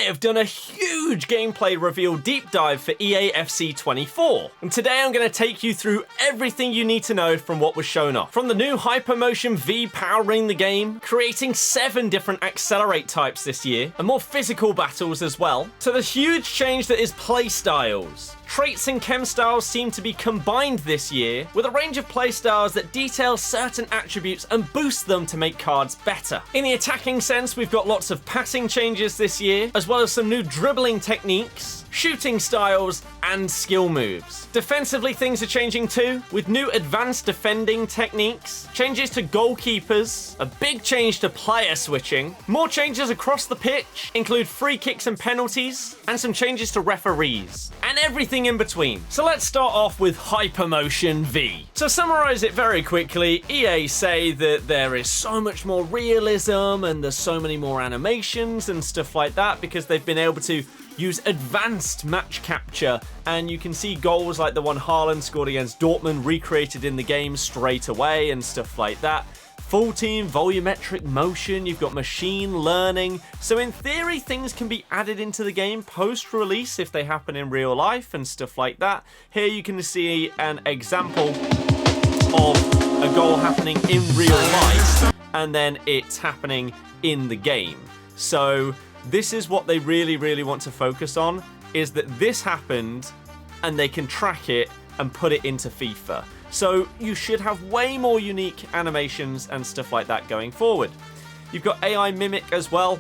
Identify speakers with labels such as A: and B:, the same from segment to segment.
A: have done a huge gameplay reveal deep dive for EA FC 24. And today I'm going to take you through everything you need to know from what was shown off. From the new Hypermotion V powering the game, creating 7 different accelerate types this year, and more physical battles as well, to the huge change that is playstyles. Traits and chem styles seem to be combined this year, with a range of playstyles that detail certain attributes and boost them to make cards better. In the attacking sense, we've got lots of passing changes this year, as well as some new dribbling techniques, shooting styles, and skill moves. Defensively, things are changing too, with new advanced defending techniques, changes to goalkeepers, a big change to player switching, more changes across the pitch, include free kicks and penalties, and some changes to referees, and everything in between. So let's start off with Hypermotion V. To summarize it very quickly, EA say that there is so much more realism and there's so many more animations and stuff like that because they've been able to use advanced match capture, and you can see goals like the one Haaland scored against Dortmund recreated in the game straight away and stuff like that. Full team volumetric motion, you've got machine learning, so in theory things can be added into the game post-release if they happen in real life and stuff like that. Here you can see an example of a goal happening in real life and then it's happening in the game. So this is what they really want to focus on, is that this happened and they can track it and put it into FIFA. So you should have way more unique animations and stuff like that going forward. You've got AI Mimic as well,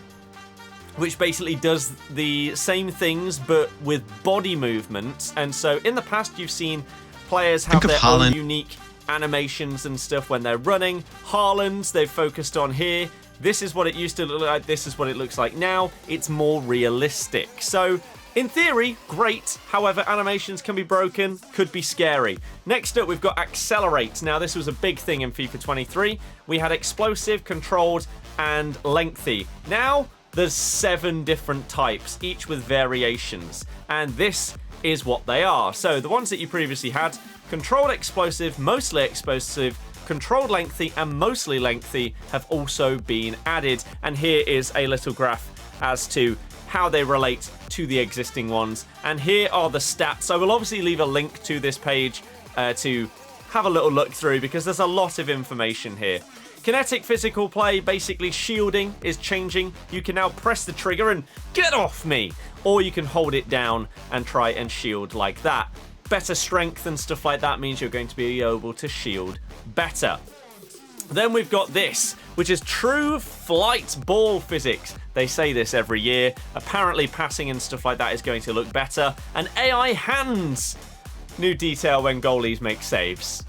A: which basically does the same things but with body movements. And so in the past you've seen players have their own unique animations and stuff when they're running. Haaland's they've focused on here. This is what it used to look like, this is what it looks like now. It's more realistic. So, in theory, great. However, animations can be broken, could be scary. Next up, we've got Accelerate. Now, this was a big thing in FIFA 23. We had Explosive, Controlled, and Lengthy. Now, there's 7 different types, each with variations. And this is what they are. So, the ones that you previously had, Controlled Explosive, Mostly Explosive, Controlled Lengthy and Mostly Lengthy have also been added, and here is a little graph as to how they relate to the existing ones. And here are the stats. I will obviously leave a link to this page to have a little look through because there's a lot of information here. Kinetic physical play, basically shielding, is changing. You can now press the trigger and get off me, or you can hold it down and try and shield like that. Better strength and stuff like that means you're going to be able to shield better. Then we've got this, which is true flight ball physics. They say this every year. Apparently passing and stuff like that is going to look better. And AI hands. New detail when goalies make saves.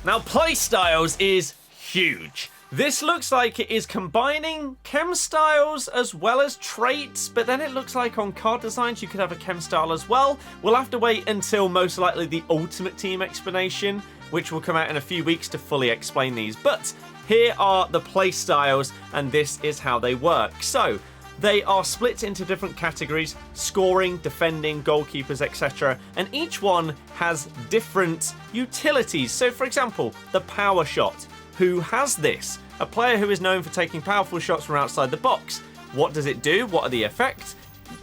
A: Now playstyles is huge. This looks like it is combining chem styles as well as traits, but then it looks like on card designs you could have a chem style as well. We'll have to wait until most likely the Ultimate Team explanation, which will come out in a few weeks to fully explain these. But here are the play styles, and this is how they work. So they are split into different categories: scoring, defending, goalkeepers, etc. And each one has different utilities. So for example, the power shot. Who has this? A player who is known for taking powerful shots from outside the box. What does it do? What are the effects?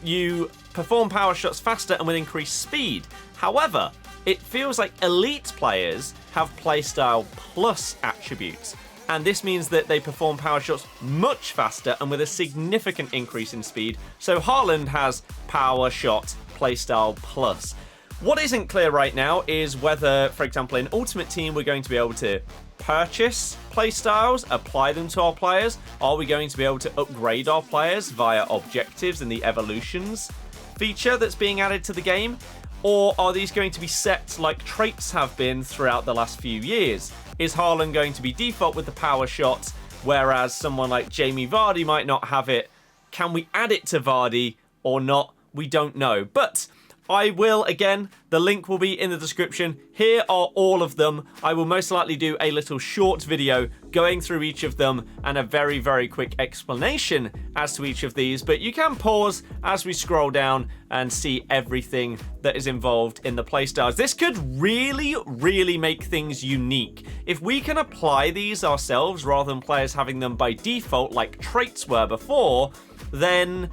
A: You perform power shots faster and with increased speed. However, it feels like elite players have playstyle plus attributes. And this means that they perform power shots much faster and with a significant increase in speed. So Haaland has power shot playstyle plus. What isn't clear right now is whether, for example, in Ultimate Team, we're going to be able to purchase playstyles, apply them to our players. Are we going to be able to upgrade our players via objectives and the evolutions feature that's being added to the game? Or are these going to be set like traits have been throughout the last few years? Is Haaland going to be default with the power shot, whereas someone like Jamie Vardy might not have it? Can we add it to Vardy or not? We don't know. But I will, again, the link will be in the description. Here are all of them. I will most likely do a little short video going through each of them and a very quick explanation as to each of these. But you can pause as we scroll down and see everything that is involved in the playstyles. This could really make things unique. If we can apply these ourselves rather than players having them by default like traits were before, then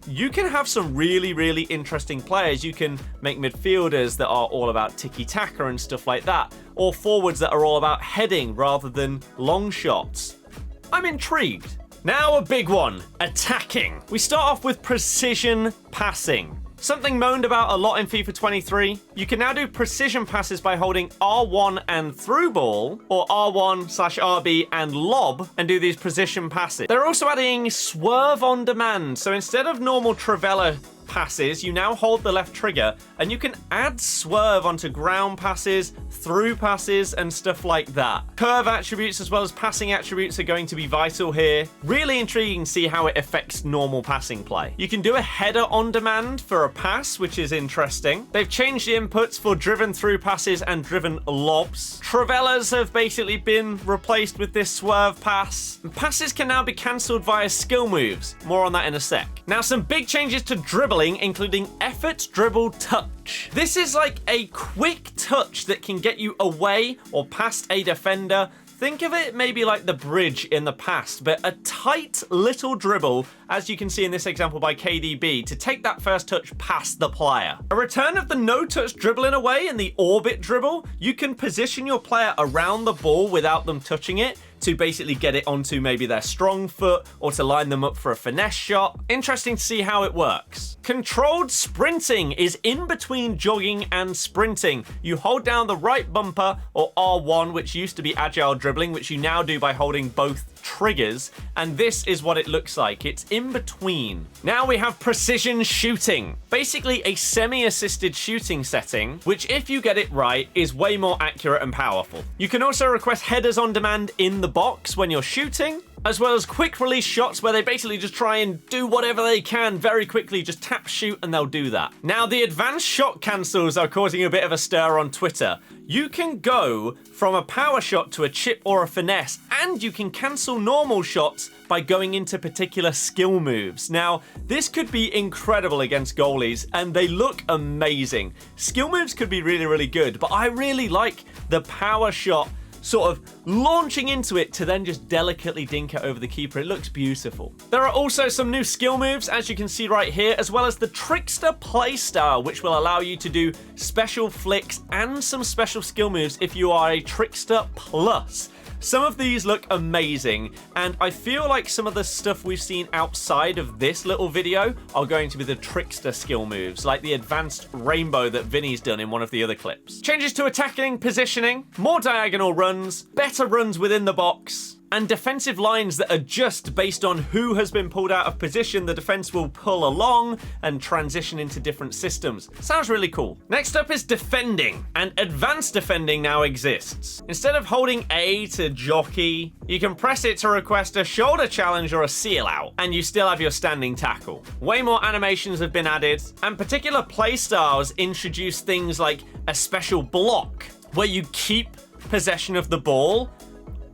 A: you can have some really, really interesting players. You can make midfielders that are all about tiki-taka and stuff like that, or forwards that are all about heading rather than long shots. I'm intrigued. Now a big one, attacking. We start off with precision passing. Something moaned about a lot in FIFA 23, you can now do precision passes by holding R1 and through ball, or R1/RB and lob, and do these precision passes. They're also adding swerve on demand, so instead of normal Trivela passes, you now hold the left trigger and you can add swerve onto ground passes, through passes, and stuff like that. Curve attributes as well as passing attributes are going to be vital here. Really intriguing to see how it affects normal passing play. You can do a header on demand for a pass, which is interesting. They've changed the inputs for driven through passes and driven lobs. Trivelas have basically been replaced with this swerve pass. And passes can now be cancelled via skill moves. More on that in a sec. Now some big changes to dribbling, including effort, dribble, touch. This is like a quick touch that can get you away or past a defender. Think of it maybe like the bridge in the past, but a tight little dribble, as you can see in this example by KDB, to take that first touch past the player. A return of the no-touch dribble in a way, in the orbit dribble. You can position your player around the ball without them touching it, to basically get it onto maybe their strong foot or to line them up for a finesse shot. Interesting to see how it works. Controlled sprinting is in between jogging and sprinting. You hold down the right bumper or R1, which used to be agile dribbling, which you now do by holding both triggers, and this is what it looks like. It's in between. Now we have precision shooting. Basically a semi-assisted shooting setting, which if you get it right, is way more accurate and powerful. You can also request headers on demand in the box when you're shooting, as well as quick release shots where they basically just try and do whatever they can very quickly, just tap shoot and they'll do that. Now the advanced shot cancels are causing a bit of a stir on Twitter. You can go from a power shot to a chip or a finesse, and you can cancel normal shots by going into particular skill moves. Now, this could be incredible against goalies, and they look amazing. Skill moves could be really, really good, but I really like the power shot sort of launching into it to then just delicately dink it over the keeper. It looks beautiful. There are also some new skill moves, as you can see right here, as well as the Trickster playstyle, which will allow you to do special flicks and some special skill moves if you are a Trickster Plus. Some of these look amazing, and I feel like some of the stuff we've seen outside of this little video are going to be the Trickster skill moves, like the advanced rainbow that Vinny's done in one of the other clips. Changes to attacking, positioning, more diagonal runs, better runs within the box, and defensive lines that adjust based on who has been pulled out of position. The defense will pull along and transition into different systems. Sounds really cool. Next up is defending, and advanced defending now exists. Instead of holding A to jockey, you can press it to request a shoulder challenge or a seal out, and you still have your standing tackle. Way more animations have been added, and particular play styles introduce things like a special block where you keep possession of the ball.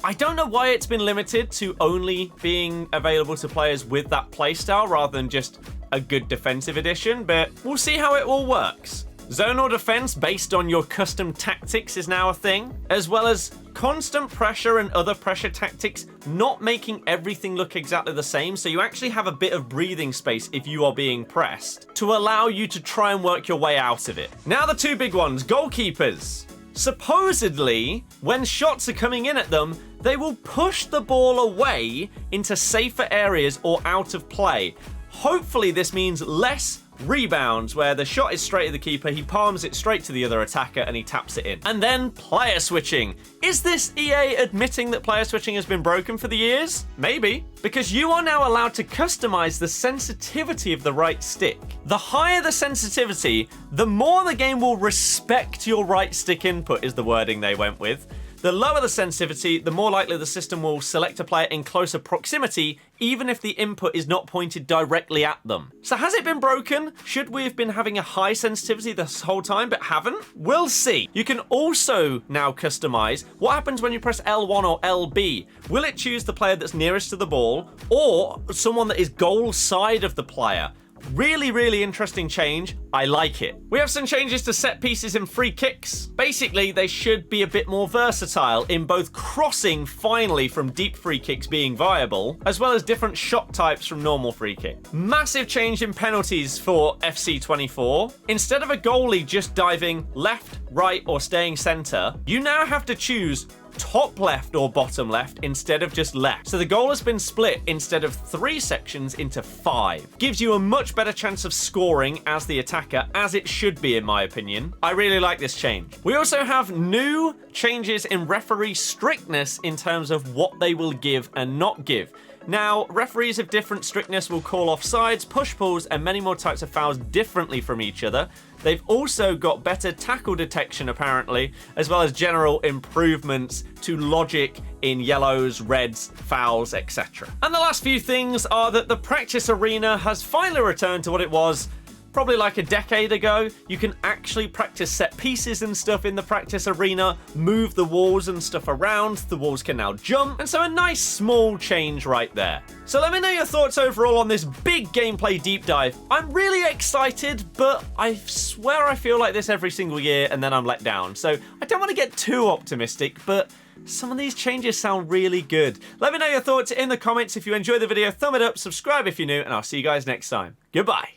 A: I don't know why it's been limited to only being available to players with that playstyle rather than just a good defensive edition, but we'll see how it all works. Zonal defense based on your custom tactics is now a thing, as well as constant pressure and other pressure tactics not making everything look exactly the same, so you actually have a bit of breathing space if you are being pressed to allow you to try and work your way out of it. Now the two big ones, goalkeepers. Supposedly, when shots are coming in at them, they will push the ball away into safer areas or out of play. Hopefully this means less rebounds, where the shot is straight at the keeper, he palms it straight to the other attacker and he taps it in. And then player switching. Is this EA admitting that player switching has been broken for the years? Maybe, because you are now allowed to customize the sensitivity of the right stick. The higher the sensitivity, the more the game will respect your right stick input, is the wording they went with. The lower the sensitivity, the more likely the system will select a player in closer proximity, even if the input is not pointed directly at them. So has it been broken? Should we have been having a high sensitivity this whole time but haven't? We'll see. You can also now customize what happens when you press L1 or LB. Will it choose the player that's nearest to the ball or someone that is goal side of the player? Really, really interesting change. I like it. We have some changes to set pieces and free kicks. Basically, they should be a bit more versatile in both crossing finally from deep free kicks being viable, as well as different shot types from normal free kick. Massive change in penalties for FC 24. Instead of a goalie just diving left, right, or staying center, you now have to choose top left or bottom left instead of just left. So the goal has been split instead of 3 sections into 5. Gives you a much better chance of scoring as the attacker, as it should be in my opinion. I really like this change. We also have new changes in referee strictness in terms of what they will give and not give. Now, referees of different strictness will call offsides, push-pulls, and many more types of fouls differently from each other. They've also got better tackle detection, apparently, as well as general improvements to logic in yellows, reds, fouls, etc. And the last few things are that the practice arena has finally returned to what it was probably like a decade ago. You can actually practice set pieces and stuff in the practice arena, move the walls and stuff around. The walls can now jump, and so a nice small change right there. So let me know your thoughts overall on this big gameplay deep dive. I'm really excited, but I swear I feel like this every single year and then I'm let down. So I don't want to get too optimistic, but some of these changes sound really good. Let me know your thoughts in the comments. If you enjoyed the video, thumb it up, subscribe if you're new, and I'll see you guys next time. Goodbye.